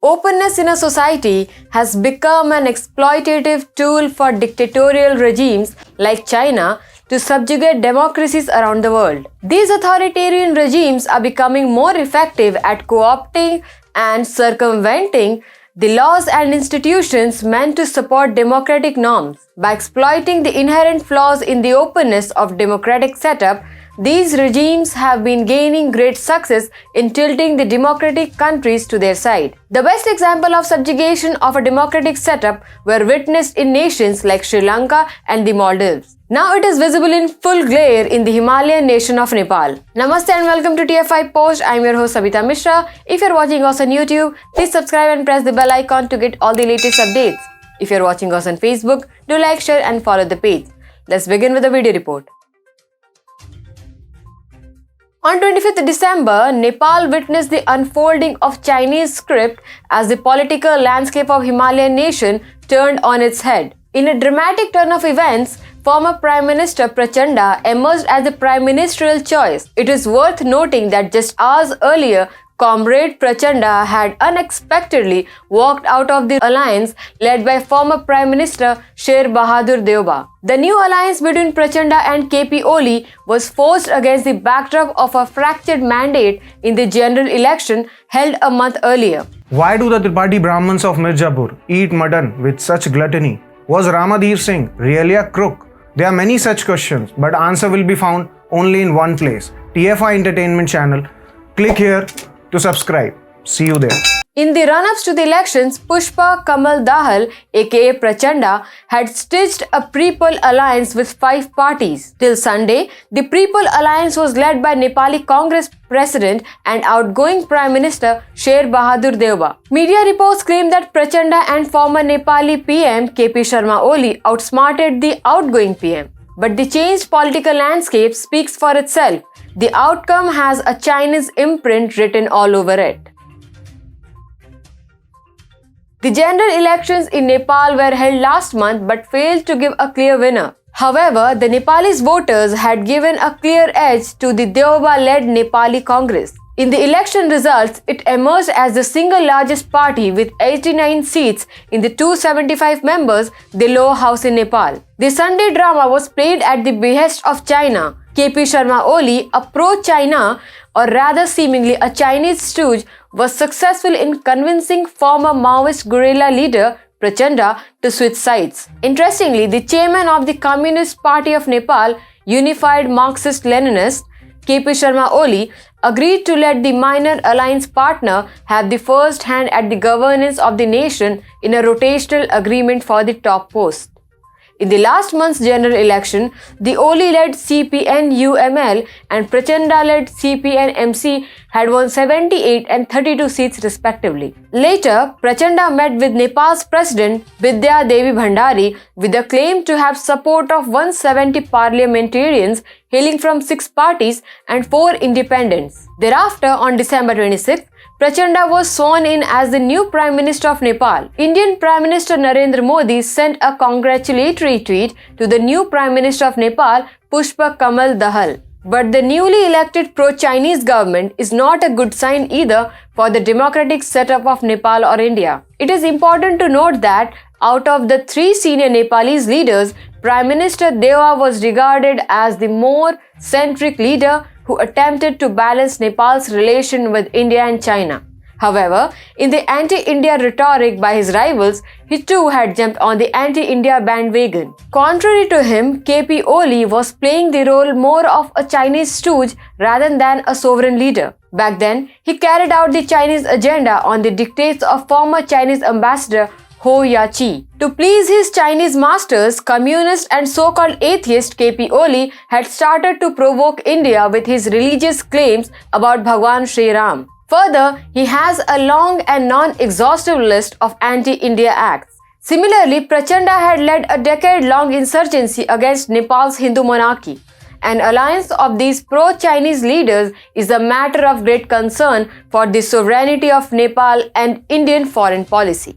Openness in a society has become an exploitative tool for dictatorial regimes like China to subjugate democracies around the world. These authoritarian regimes are becoming more effective at co-opting and circumventing the laws and institutions meant to support democratic norms. By exploiting the inherent flaws in the openness of democratic setup, these regimes have been gaining great success in tilting the democratic countries to their side. The best example of subjugation of a democratic setup were witnessed in nations like Sri Lanka and the Maldives. Now it is visible in full glare in the Himalayan nation of Nepal. Namaste and welcome to TFIPost. I am your host Sabita Mishra. If you are watching us on YouTube, please subscribe and press the bell icon to get all the latest updates. If you are watching us on Facebook, do like, share and follow the page. Let's begin with the video report. On 25th December, Nepal witnessed the unfolding of Chinese script as the political landscape of Himalayan nation turned on its head. In a dramatic turn of events, former Prime Minister Prachanda emerged as the prime ministerial choice. It is worth noting that just hours earlier, Comrade Prachanda had unexpectedly walked out of the alliance led by former Prime Minister Sher Bahadur Deoba. The new alliance between Prachanda and KP Oli was forged against the backdrop of a fractured mandate in the general election held a month earlier. Why do the Tripathi Brahmins of Mirzapur eat mutton with such gluttony? Was Ramadev Singh really a crook? There are many such questions, but answer will be found only in one place, TFI Entertainment channel. Click here to subscribe. See you there. In the run-ups to the elections, Pushpa Kamal Dahal aka Prachanda had stitched a pre-poll alliance with 5 parties. Till Sunday, the pre-poll alliance was led by Nepali Congress President and outgoing Prime Minister Sher Bahadur Deoba. Media reports claim that Prachanda and former Nepali PM KP Sharma Oli outsmarted the outgoing PM. But the changed political landscape speaks for itself. The outcome has a Chinese imprint written all over it. The general elections in Nepal were held last month but failed to give a clear winner. However, the Nepalese voters had given a clear edge to the Deoba-led Nepali Congress. In the election results, it emerged as the single largest party with 89 seats in the 275 members, the lower house in Nepal. The Sunday drama was played at the behest of China. KP Sharma Oli, a pro-China or rather seemingly a Chinese stooge, was successful in convincing former Maoist guerrilla leader Prachanda to switch sides. Interestingly, the chairman of the Communist Party of Nepal, Unified Marxist-Leninist, KP Sharma Oli, agreed to let the minor alliance partner have the first hand at the governance of the nation in a rotational agreement for the top post. In the last month's general election, the Oli-led CPN-UML and Prachanda-led CPN-MC had won 78 and 32 seats respectively. Later, Prachanda met with Nepal's President Vidya Devi Bhandari with a claim to have support of 170 parliamentarians hailing from 6 parties and 4 independents. Thereafter, on December 26, Prachanda was sworn in as the new Prime Minister of Nepal. Indian Prime Minister Narendra Modi sent a congratulatory tweet to the new Prime Minister of Nepal, Pushpa Kamal Dahal. But the newly elected pro-Chinese government is not a good sign either for the democratic setup of Nepal or India. It is important to note that out of the 3 senior Nepalese leaders, Prime Minister Deoba was regarded as the more centric leader who attempted to balance Nepal's relation with India and China. However, in the anti-India rhetoric by his rivals, he too had jumped on the anti-India bandwagon. Contrary to him, KP Oli was playing the role more of a Chinese stooge rather than a sovereign leader. Back then, he carried out the Chinese agenda on the dictates of former Chinese ambassador Ho Ya-chi. To please his Chinese masters, communist and so-called atheist KP Oli had started to provoke India with his religious claims about Bhagwan Sri Ram. Further, he has a long and non-exhaustive list of anti-India acts. Similarly, Prachanda had led a decade-long insurgency against Nepal's Hindu monarchy. An alliance of these pro-Chinese leaders is a matter of great concern for the sovereignty of Nepal and Indian foreign policy.